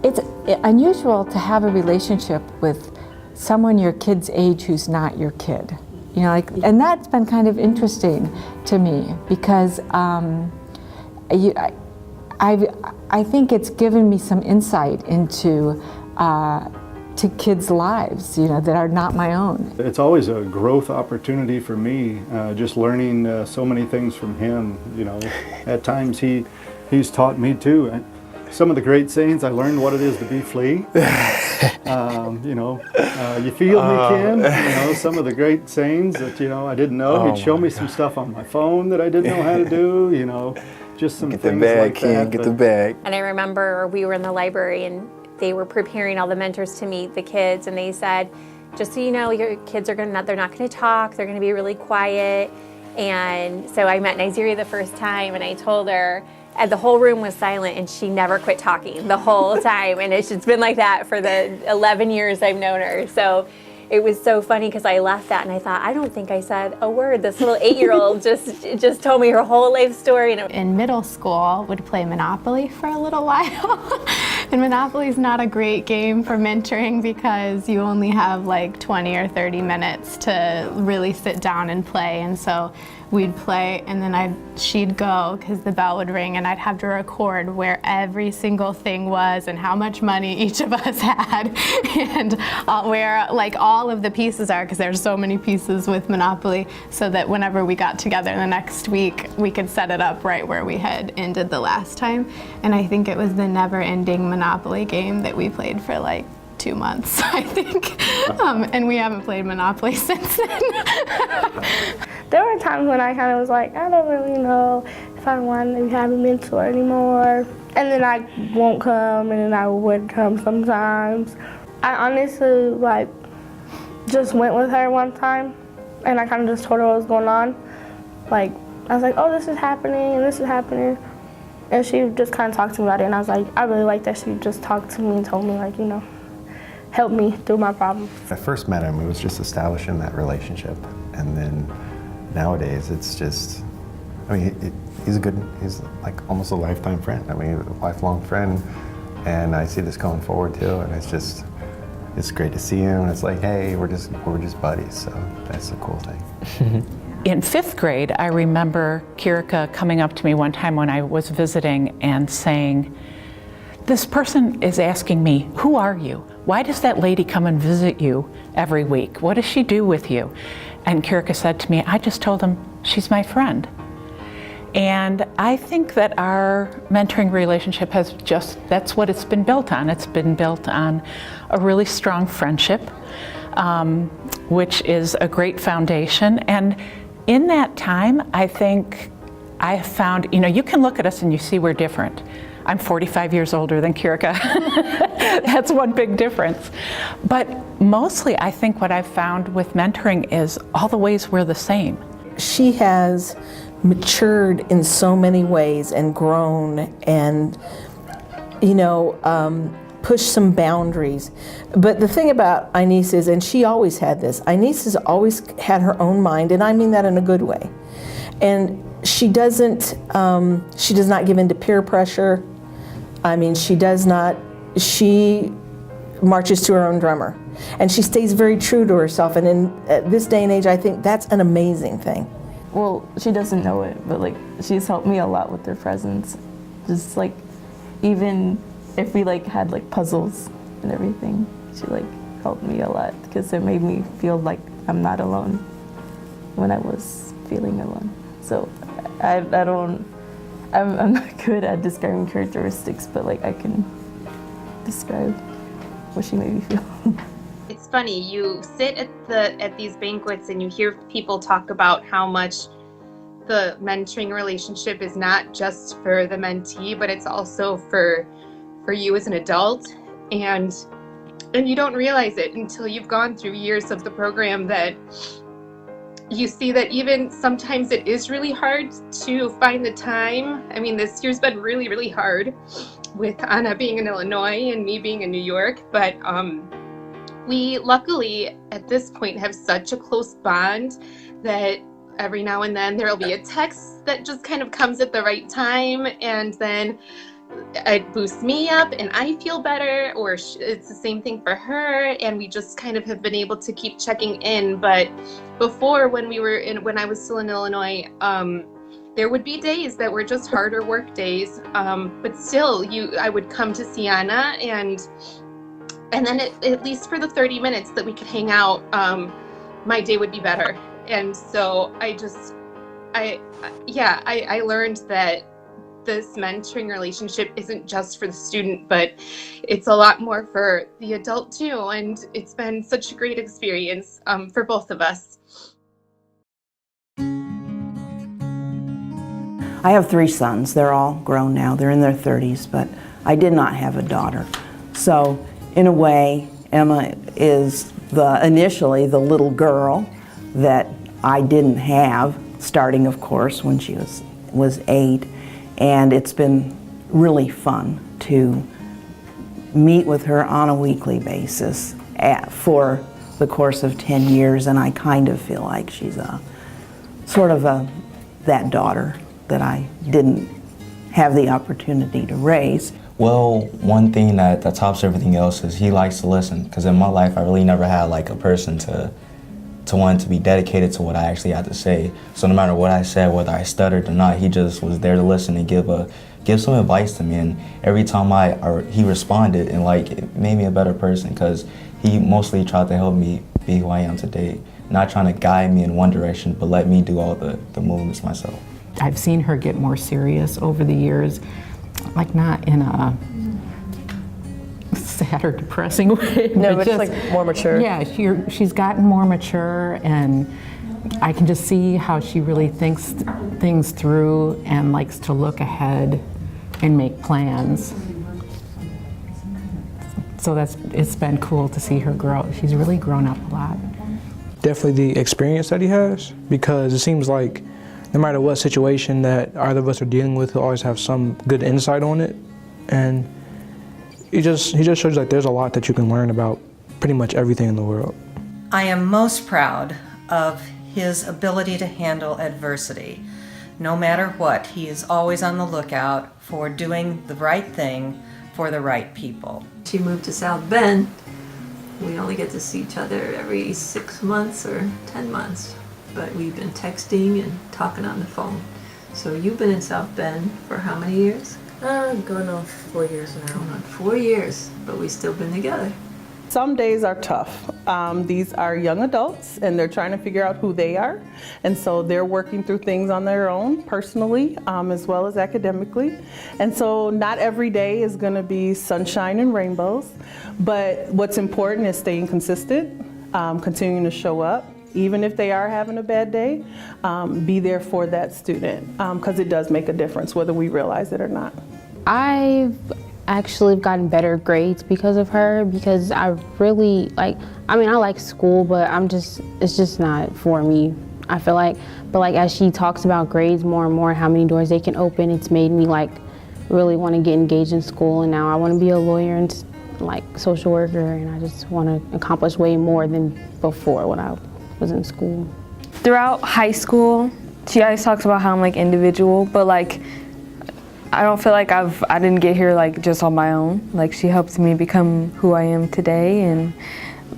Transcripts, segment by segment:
It's unusual to have a relationship with someone your kid's age who's not your kid. You know, like, and that's been kind of interesting to me because I think it's given me some insight into to kids' lives, you know, that are not my own. It's always a growth opportunity for me, just learning so many things from him. You know, at times he's taught me too. Some of the great sayings, I learned what it is to be flea. You know, you feel me, Kim. You know, some of the great sayings that, you know, I didn't know. He'd show me some stuff on my phone that I didn't know how to do, you know, just some things like that. Get the bag. And I remember we were in the library and they were preparing all the mentors to meet the kids, and they said, just so you know, your kids are they're not going to talk, they're going to be really quiet. And so I met Nigeria the first time and I told her, and the whole room was silent and she never quit talking the whole time. And it's just been like that for the 11 years I've known her. So it was so funny because I left that and I thought, I don't think I said a word. This little 8-year-old just told me her whole life story. In middle school, would play Monopoly for a little while. And Monopoly is not a great game for mentoring because you only have like 20 or 30 minutes to really sit down and play. And so we'd play and then she'd go because the bell would ring and I'd have to record where every single thing was and how much money each of us had and where like all of the pieces are, because there's so many pieces with Monopoly, so that whenever we got together the next week we could set it up right where we had ended the last time. And I think it was the never-ending Monopoly game that we played for like 2 months, I think. And we haven't played Monopoly since then. There were times when I kind of was like, I don't really know if I want to have a mentor anymore. And then I won't come, and then I would come sometimes. I honestly, like, just went with her one time, and I kind of just told her what was going on. Like, I was like, oh, this is happening, and this is happening. And she just kind of talked to me about it, and I was like, I really like that she just talked to me and told me, like, you know, help me through my problems. When I first met him, it was just establishing that relationship. And then nowadays, it's just, I mean, he's like almost a lifetime friend. I mean, a lifelong friend. And I see this going forward too. And it's great to see him. And it's like, hey, we're just buddies. So that's the cool thing. In 5th grade, I remember Kirika coming up to me one time when I was visiting and saying, this person is asking me, who are you? Why does that lady come and visit you every week? What does she do with you? And Kirika said to me, I just told him she's my friend. And I think that our mentoring relationship that's what it's been built on. It's been built on a really strong friendship, which is a great foundation. And in that time, I think I have found, you know, you can look at us and you see we're different. I'm 45 years older than Kirika. That's one big difference. But mostly I think what I've found with mentoring is all the ways we're the same. She has matured in so many ways and grown and, you know, pushed some boundaries. But the thing about Inez is, and she always had this, Inez has always had her own mind, and I mean that in a good way. And she does not give in to peer pressure. I mean, she marches to her own drummer. And she stays very true to herself. And in this day and age, I think that's an amazing thing. Well, she doesn't know it, but like, she's helped me a lot with her presence. Just like, even if we like had like puzzles and everything, she like helped me a lot because it made me feel like I'm not alone when I was feeling alone. So I'm not good at describing characteristics, but like I can describe what she made me feel. It's funny, you sit at these banquets and you hear people talk about how much the mentoring relationship is not just for the mentee, but it's also for you as an adult, and you don't realize it until you've gone through years of the program, that you see that even sometimes it is really hard to find the time. I mean, this year's been really, really hard with Anna being in Illinois and me being in New York, but we luckily at this point have such a close bond that every now and then there'll be a text that just kind of comes at the right time, and then it boosts me up and I feel better, or it's the same thing for her, and we just kind of have been able to keep checking in. But before, when I was still in Illinois, there would be days that were just harder work days, but still I would come to Sienna, and then at least for the 30 minutes that we could hang out, my day would be better. And so I learned that this mentoring relationship isn't just for the student, but it's a lot more for the adult too. And it's been such a great experience for both of us. I have 3 sons. They're all grown now. They're in their 30s, but I did not have a daughter. So in a way, Emma is initially the little girl that I didn't have, starting of course when she was 8. And it's been really fun to meet with her on a weekly basis for the course of 10 years, and I kind of feel like she's that daughter that I didn't have the opportunity to raise. Well, one thing that tops everything else is he likes to listen, because in my life I really never had like a person to want to be dedicated to what I actually had to say. So no matter what I said, whether I stuttered or not, he just was there to listen and give some advice to me. And every time he responded, and like it made me a better person, because he mostly tried to help me be who I am today, not trying to guide me in one direction, but let me do all the movements myself. I've seen her get more serious over the years, like not in a sad or depressing way. No, but just like more mature. Yeah, she's gotten more mature, and I can just see how she really thinks things through and likes to look ahead and make plans. So it's been cool to see her grow. She's really grown up a lot. Definitely the experience that he has, because it seems like no matter what situation that either of us are dealing with, he'll always have some good insight on it. And he just shows like there's a lot that you can learn about pretty much everything in the world. I am most proud of his ability to handle adversity. No matter what, he is always on the lookout for doing the right thing for the right people. She moved to South Bend. We only get to see each other every 6 months or 10 months, but we've been texting and talking on the phone. So you've been in South Bend for how many years? Going on 4 years now. Going on 4 years, but we've still been together. Some days are tough. These are young adults, and they're trying to figure out who they are. And so they're working through things on their own, personally, as well as academically. And so not every day is going to be sunshine and rainbows. But what's important is staying consistent, continuing to show up. Even if they are having a bad day, be there for that student, because it does make a difference whether we realize it or not. I've actually gotten better grades because of her, because I really I like school, but it's just not for me, I feel like. But as she talks about grades more and more, how many doors they can open, it's made me really want to get engaged in school, and now I want to be a lawyer and social worker, and I just want to accomplish way more than before when I was in school. Throughout high school, she always talks about how I'm individual, but I don't feel like I didn't get here just on my own. She helped me become who I am today and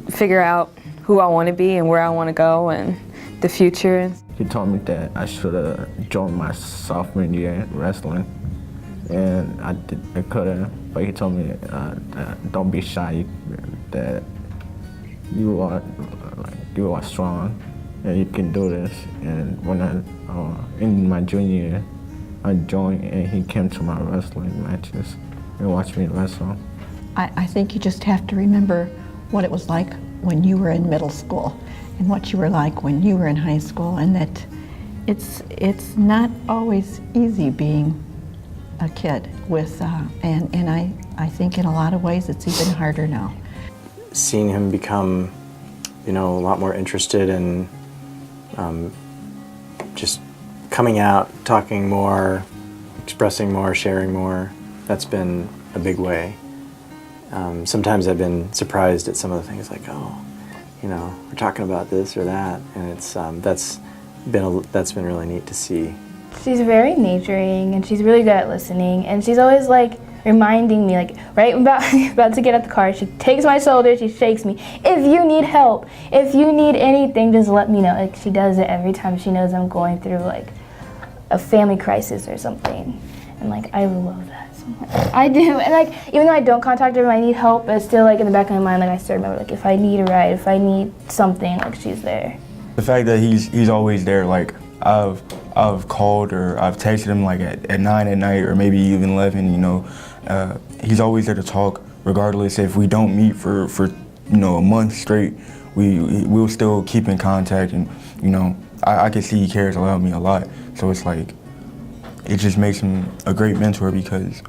figure out who I want to be and where I want to go and the future. He told me that I should have joined my sophomore year in wrestling, and I couldn't. But he told me that don't be shy, that you are strong and you can do this. And when in my junior year, I joined, and he came to my wrestling matches and watched me wrestle. I think you just have to remember what it was like when you were in middle school and what you were like when you were in high school, and that it's not always easy being a kid with, and I think in a lot of ways it's even harder now. Seeing him become, a lot more interested in just coming out, talking more, expressing more, sharing more, that's been a big way. Sometimes I've been surprised at some of the things we're talking about this or that, and it's that's been really neat to see. She's very nurturing, and she's really good at listening, and she's always like reminding me, like right about to get out the car, she takes my shoulder, she shakes me. If you need help, if you need anything, just let me know. Like she does it every time she knows I'm going through like a family crisis or something, and like I love that so much. I do, and like even though I don't contact her when I need help, it's still like in the back of my mind, like I still remember, like if I need a ride, if I need something, like she's there. The fact that he's always there, like I've called or I've texted him like at 9 at night or maybe even 11, you know, he's always there to talk regardless if we don't meet for you know, a month straight, we'll still keep in contact, and you know, I can see he cares about me a lot, so it's like, it just makes him a great mentor because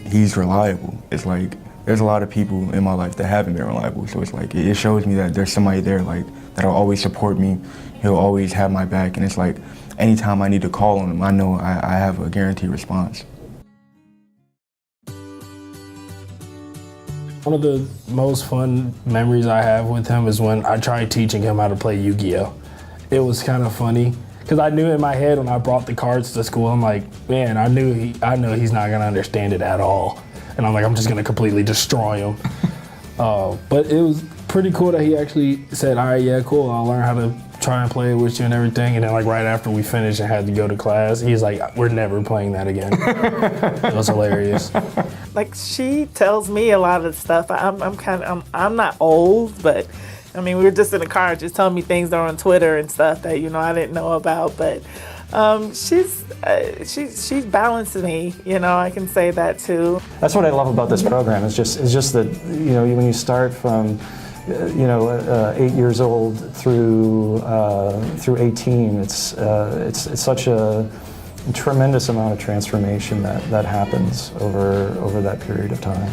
he's reliable. It's like, there's a lot of people in my life that haven't been reliable, so it's like, it shows me that there's somebody there like that'll always support me, he'll always have my back, and it's like, anytime I need to call on him, I know I have a guaranteed response. One of the most fun memories I have with him is when I tried teaching him how to play Yu-Gi-Oh! It was kind of funny, because I knew in my head when I brought the cards to school, I'm like, man, I know he's not gonna understand it at all. And I'm like, I'm just gonna completely destroy him. But it was pretty cool that he actually said, all right, yeah, cool, I'll learn how to try and play it with you and everything. And then like right after we finished and had to go to class, he's like, we're never playing that again. It was hilarious. Like she tells me a lot of stuff. I'm not old, but I mean, we were just in the car just telling me things that are on Twitter and stuff that, you know, I didn't know about. But she balances me, you know, I can say that too. That's what I love about this program. It's just that, you know, when you start from 8 years old through 18, it's such a tremendous amount of transformation that happens over that period of time.